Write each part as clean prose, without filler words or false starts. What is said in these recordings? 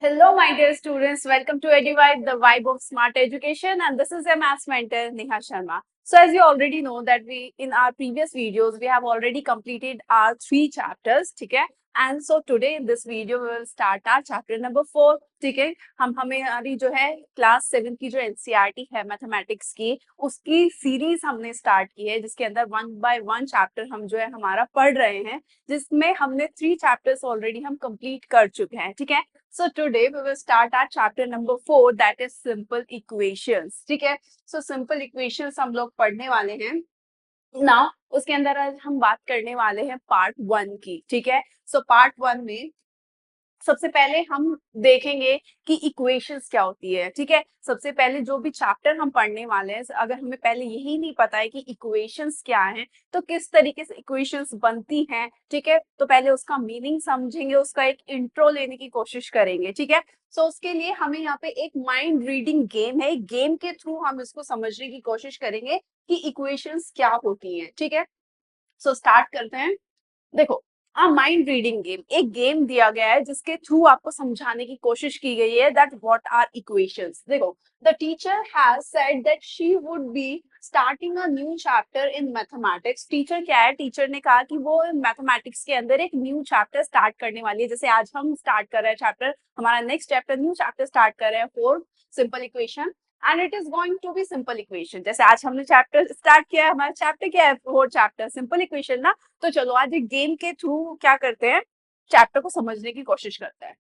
Hello, my dear students. Welcome to EduVibe, the vibe of smart education, and this is your maths mentor Neha Sharma. So, as you already know that we in our previous videos we have already completed our 3 chapters, ठीक है? And so today in this video we will start our chapter number 4, ठीक है? हमारी जो है class 7 की जो NCERT है मैथमेटिक्स की उसकी सीरीज हमने स्टार्ट की है जिसके अंदर 1 by 1 चैप्टर हम जो है हमारा पढ़ रहे हैं जिसमें हमने 3 चैप्टर्स ऑलरेडी हम कंप्लीट कर चुके हैं, ठीक है? So today we will start our chapter number 4 that is simple equations. ठीक है? So simple equations हम लोग पढ़ने वाले हैं. Now उसके अंदर आज हम बात करने वाले हैं पार्ट 1 की. ठीक है? So पार्ट 1 में सबसे पहले हम देखेंगे कि इक्वेशंस क्या होती है. ठीक है? सबसे पहले जो भी चैप्टर हम पढ़ने वाले हैं अगर हमें पहले यही नहीं पता है कि इक्वेशंस क्या हैं तो किस तरीके से इक्वेशंस बनती हैं. ठीक है? तो पहले उसका मीनिंग समझेंगे, उसका एक इंट्रो लेने की कोशिश करेंगे. ठीक है? सो उसके लिए हमें यहाँ पे एक माइंड रीडिंग गेम है. गेम के थ्रू हम इसको समझने की कोशिश करेंगे कि इक्वेशंस क्या होती हैं. ठीक है? सो स्टार्ट करते हैं. देखो, माइंड रीडिंग गेम एक गेम दिया गया है जिसके थ्रू आपको समझाने की कोशिश की गई है दैट व्हाट आर इक्वेशंस. देखो, the teacher has said that she would be starting a new chapter in mathematics. Teacher क्या है? टीचर ने कहा कि वो मैथमेटिक्स के अंदर एक न्यू चैप्टर स्टार्ट करने वाली है. जैसे आज हम स्टार्ट कर रहे हैं चैप्टर, हमारा next chapter new chapter start कर रहे हैं 4 simple equation and it is going to be simple equation. जैसे आज हमने चैप्टर स्टार्ट किया है, हमारा चैप्टर क्या है? 4 चैप्टर सिंपल इक्वेशन ना. तो चलो आज एक गेम के थ्रू क्या करते हैं, चैप्टर को समझने की कोशिश करते हैं.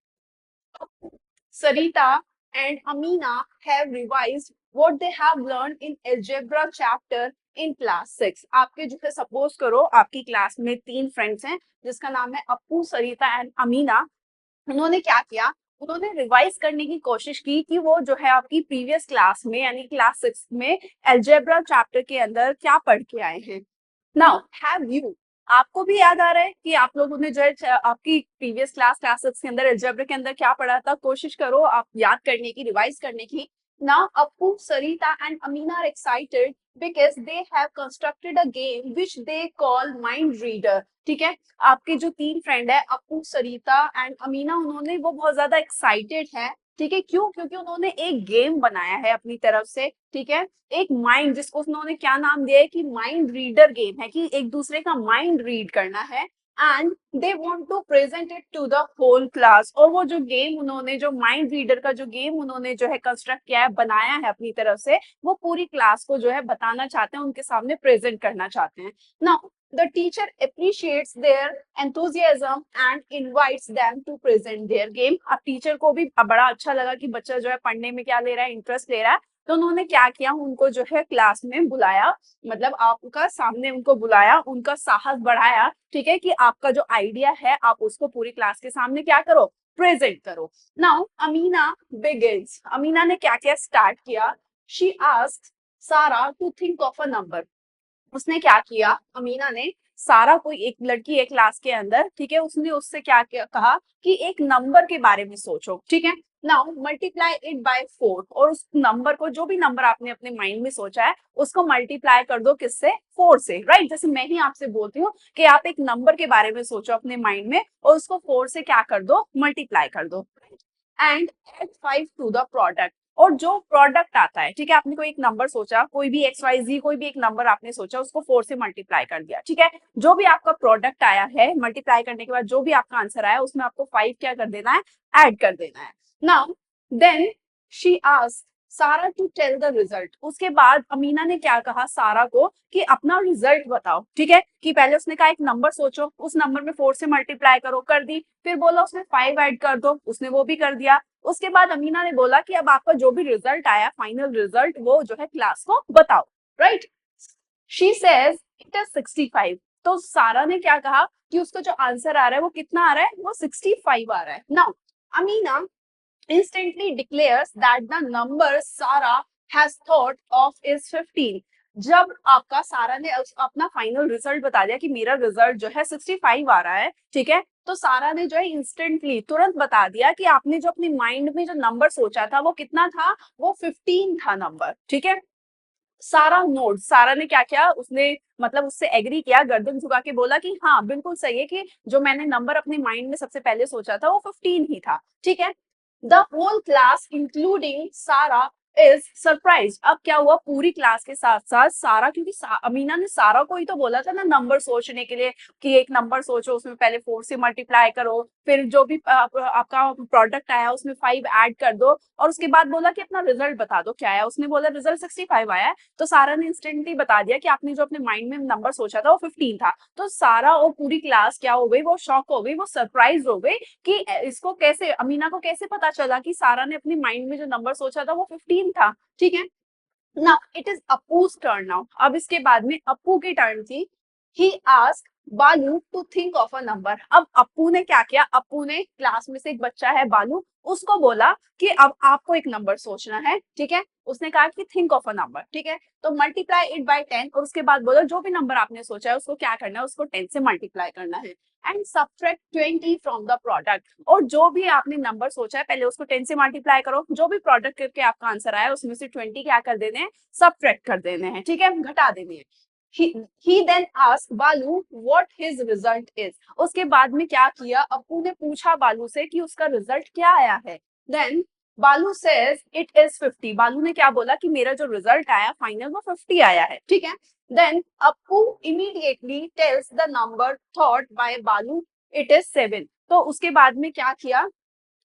Sarita and Amina have revised what they have learned in algebra chapter in class 6. आपके जो है सपोज करो आपकी क्लास में 3 फ्रेंड्स हैं जिसका नाम है अप्पू, सरिता एंड अमीना. उन्होंने क्या किया? उन्होंने रिवाइज करने की कोशिश की कि वो जो है आपकी प्रीवियस क्लास में यानी क्लास 6 में अलजेब्रा चैप्टर के अंदर क्या पढ़ के आए हैं. नाउ हैव यू, आपको भी याद आ रहा है कि आप लोगों ने जो है आपकी प्रीवियस क्लास 6 के अंदर अलजेब्रा के अंदर क्या पढ़ा था? कोशिश करो आप याद करने की, रिवाइज करने की. Now Appu, Sarita and Amina are excited because they have constructed a game which they call mind reader. ठीक है? आपके जो 3 फ्रेंड है अप्पू, सरिता एंड अमीना, उन्होंने वो बहुत ज्यादा एक्साइटेड है. ठीक है? क्यों? क्योंकि उन्होंने एक गेम बनाया है अपनी तरफ से. ठीक है? एक माइंड, जिसको उन्होंने क्या नाम दिया है कि माइंड रीडर गेम है, कि एक दूसरे का माइंड रीड करना है and they want to present it to the whole class. और वो जो गेम उन्होंने, जो माइंड रीडर का जो गेम उन्होंने जो है कंस्ट्रक्ट किया है, बनाया है अपनी तरफ से, वो पूरी क्लास को जो है बताना चाहते हैं, उनके सामने प्रेजेंट करना चाहते हैं. Now the teacher appreciates their enthusiasm and invites them to present their game. अब टीचर को भी बड़ा अच्छा लगा कि बच्चा जो है पढ़ने में क्या ले रहा है, इंटरेस्ट ले रहा है. तो उन्होंने क्या किया? उनको जो है क्लास में बुलाया, मतलब आपका सामने उनको बुलाया, उनका साहस बढ़ाया. ठीक है? कि आपका जो आइडिया है आप उसको पूरी क्लास के सामने क्या करो? प्रेजेंट करो. Now Amina begins. अमीना ने क्या किया? स्टार्ट किया. She asked Sara to think of a number. उसने क्या किया? अमीना ने सारा, कोई एक लड़की है क्लास के अंदर, ठीक है, उसने उससे क्या कहा कि एक नंबर के बारे में सोचो. ठीक है? Now multiply it by 4. और उस नंबर को, जो भी नंबर आपने अपने माइंड में सोचा है, उसको मल्टीप्लाई कर दो किससे? 4 से. राइट? जैसे मैं ही आपसे बोलती हूँ कि आप एक नंबर के बारे में सोचो अपने माइंड में और उसको 4 से क्या कर दो? मल्टीप्लाई कर दो. And add 5 to the product. और जो प्रोडक्ट आता है, ठीक है, आपने कोई एक नंबर सोचा, कोई भी XYZ, कोई भी एक नंबर आपने सोचा, उसको 4 से मल्टीप्लाई कर दिया. ठीक है? जो भी आपका प्रोडक्ट आया है, मल्टीप्लाई करने के बाद जो भी आपका आंसर आया उसमें आपको 5 क्या कर देना है? ऐड कर देना है. Now then she asked Sara to tell the result. उसके बाद अमीना ने क्या कहा सारा को कि अपना रिजल्ट बताओ. ठीक है? कि पहले उसने कहा एक नंबर सोचो, उस नंबर में 4 से मल्टीप्लाई करो, कर दी. फिर बोला उसने 5 ऐड कर दो, उसने वो भी कर दिया. उसके बाद अमीना ने बोला कि अब आपका जो भी रिजल्ट आया, फाइनल रिजल्ट, वो जो है क्लास को बताओ. Right? She says it is 65. तो सारा ने क्या कहा कि उसका जो आंसर आ रहा है वो कितना आ रहा है? वो 65 आ रहा है. Now Amina instantly declares that the number Sarah has thought of is 15. जब आपका सारा ने अपना फाइनल रिजल्ट बता दिया कि मेरा रिजल्ट जो है 65 आ रहा है, ठीक है, तो सारा ने जो है इंस्टेंटली, तुरंत बता दिया कि आपने जो अपनी माइंड में जो नंबर सोचा था वो कितना था? वो 15 था नंबर. ठीक है? सारा नोट, सारा ने क्या किया? उसने मतलब उससे एग्री किया, गर्दन झुका के बोला कि हाँ बिल्कुल सही है कि जो मैंने नंबर अपने माइंड में सबसे पहले सोचा था वो 15 ही था. ठीक है? द होल क्लास इंक्लूडिंग सारा इज सरप्राइज। अब क्या हुआ, पूरी क्लास के साथ साथ सारा, क्योंकि अमीना ने सारा को ही तो बोला था ना नंबर सोचने के लिए कि एक नंबर सोचो, उसमें पहले 4 से मल्टीप्लाई करो, फिर जो भी आपका प्रोडक्ट आया उसमें 5 ऐड कर दो, और उसके बाद बोला कि अपना रिजल्ट बता दो क्या आया। उसने बोला रिजल्ट 65 आया है, तो सारा ने इंस्टेंटली बता दिया कि आपने जो अपने माइंड में नंबर सोचा था वो 15 था। तो सारा और पूरी क्लास क्या हो गई, वो शॉक हो गई, वो सरप्राइज हो गई कि इसको कैसे, अमीना को कैसे पता चला कि सारा ने अपने माइंड में जो नंबर सोचा था वो 15 था। ठीक है, now it is Appu's turn now. अब इसके बाद में अप्पू की टर्न थी। He asked Balu to think of a number. अब अप्पू ने क्या किया, अप्पू ने, क्लास में से एक बच्चा है बालू, उसको बोला कि अब आपको एक नंबर सोचना है। ठीक है, उसने कहा कि थिंक ऑफ अ नंबर। ठीक है, तो मल्टीप्लाई इट बाय 10, और उसके बाद बोला जो भी नंबर आपने सोचा है उसको क्या करना है, उसको 10 से मल्टीप्लाई करना है, and subtract 20 from the product. और जो भी आपने नंबर सोचा है पहले उसको 10 से मल्टीप्लाई करो, जो भी प्रोडक्ट करके आपका आंसर आया उसमें से 20 क्या कर देने हैं, सब्ट्रैक्ट कर देने हैं। ठीक है, घटा देने हैं। he then asked बालू what his result is। उसके बाद में क्या किया, अप्पू ने पूछा बालू से कि उसका रिजल्ट क्या आया है। then बालू says it is 50। बालू ने क्या बोला कि मेरा जो रिजल्ट आया फाइनल वो 50 आया है। ठीक है, then Appu immediately tells the number thought by बालू it is 7। तो उसके बाद में क्या किया,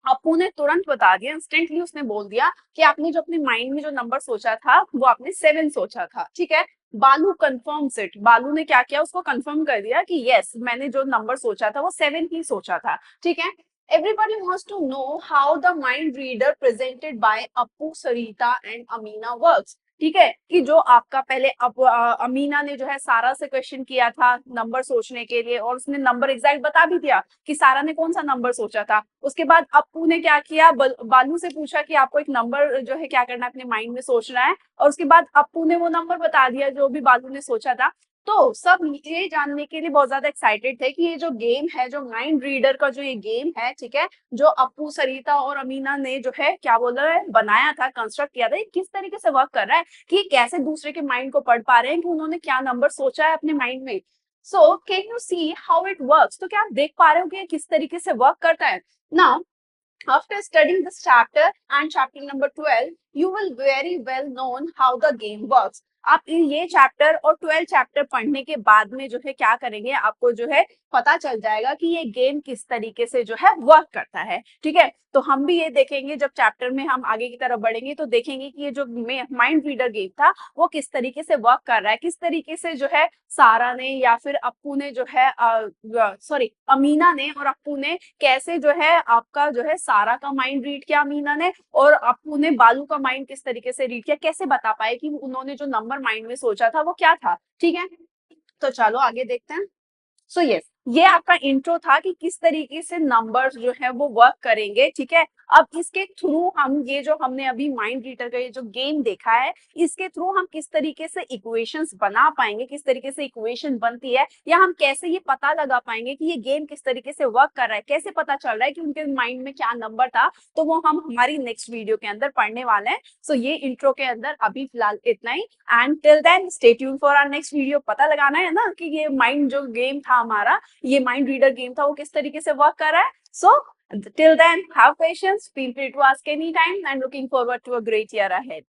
अप्पू ने तुरंत बता दिया, इंस्टेंटली उसने बोल दिया कि आपने जो अपने माइंड में जो नंबर सोचा था वो आपने 7 सोचा था। ठीक है, बालू कंफर्म्स इट। बालू ने क्या किया, उसको कंफर्म कर दिया कि यस मैंने जो नंबर सोचा था वो 7 ही सोचा था। ठीक है, everybody wants to know how the mind reader presented by Appu, Sarita and Amina works. ठीक है, कि जो आपका पहले अमीना ने जो है सारा से क्वेश्चन किया था नंबर सोचने के लिए, और उसने नंबर एग्जैक्ट बता भी दिया कि सारा ने कौन सा नंबर सोचा था। उसके बाद अप्पू ने क्या किया, बालू से पूछा कि आपको एक नंबर जो है क्या करना है, अपने माइंड में सोचना है, और उसके बाद अप्पू ने वो नंबर बता दिया जो भी बालू ने सोचा था। तो सब ये जानने के लिए बहुत ज्यादा एक्साइटेड थे कि ये जो गेम है, जो माइंड रीडर का जो ये गेम है, ठीक है, जो अप्पू, सरिता और अमीना ने जो है क्या बोला है बनाया था, कंस्ट्रक्ट किया था, ये किस तरीके से वर्क कर रहा है, कि कैसे दूसरे के माइंड को पढ़ पा रहे हैं कि उन्होंने क्या नंबर सोचा है अपने माइंड में। So can you see how it works. तो क्या आप देख पा रहे हो कि किस तरीके से वर्क करता है। Now after studying this chapter and chapter number 12, you will very well known how the game works। आप ये चैप्टर और 12 चैप्टर पढ़ने के बाद में जो है क्या करेंगे, आपको जो है पता चल जाएगा कि ये गेम किस तरीके से जो है वर्क करता है। ठीक है, तो हम भी ये देखेंगे जब चैप्टर में हम आगे की तरफ बढ़ेंगे तो देखेंगे कि ये जो माइंड रीडर गेम था वो किस तरीके से वर्क कर रहा है, किस तरीके से जो है सारा ने या फिर अप्पू ने जो है सॉरी अमीना ने और अप्पू ने कैसे जो है आपका जो है सारा का माइंड रीड किया अमीना ने, और अप्पू ने बालू का माइंड किस तरीके से रीड किया, कैसे बता पाए कि उन्होंने जो नंबर माइंड में सोचा था वो क्या था। ठीक है, तो चलो आगे देखते हैं। सो यस, ये आपका इंट्रो था कि किस तरीके से नंबर्स जो है वो वर्क करेंगे। ठीक है, अब इसके थ्रू हम ये जो हमने अभी माइंड रीडर का ये जो गेम देखा है, इसके थ्रू हम किस तरीके से इक्वेशंस बना पाएंगे, किस तरीके से इक्वेशन बनती है, या हम कैसे ये पता लगा पाएंगे कि ये गेम किस तरीके से वर्क कर रहा है, कैसे पता चल रहा है कि उनके माइंड में क्या नंबर था, तो वो हम हमारी नेक्स्ट वीडियो के अंदर पढ़ने वाले हैं। सो ये इंट्रो के अंदर अभी फिलहाल इतना ही, and till then stay tune for our next video. पता लगाना है ना कि ये माइंड जो गेम था हमारा, ये माइंड रीडर गेम था, वो किस तरीके से वर्क कर रहा है। सो till then have patience, feel free to ask anytime, and looking forward to a great year ahead।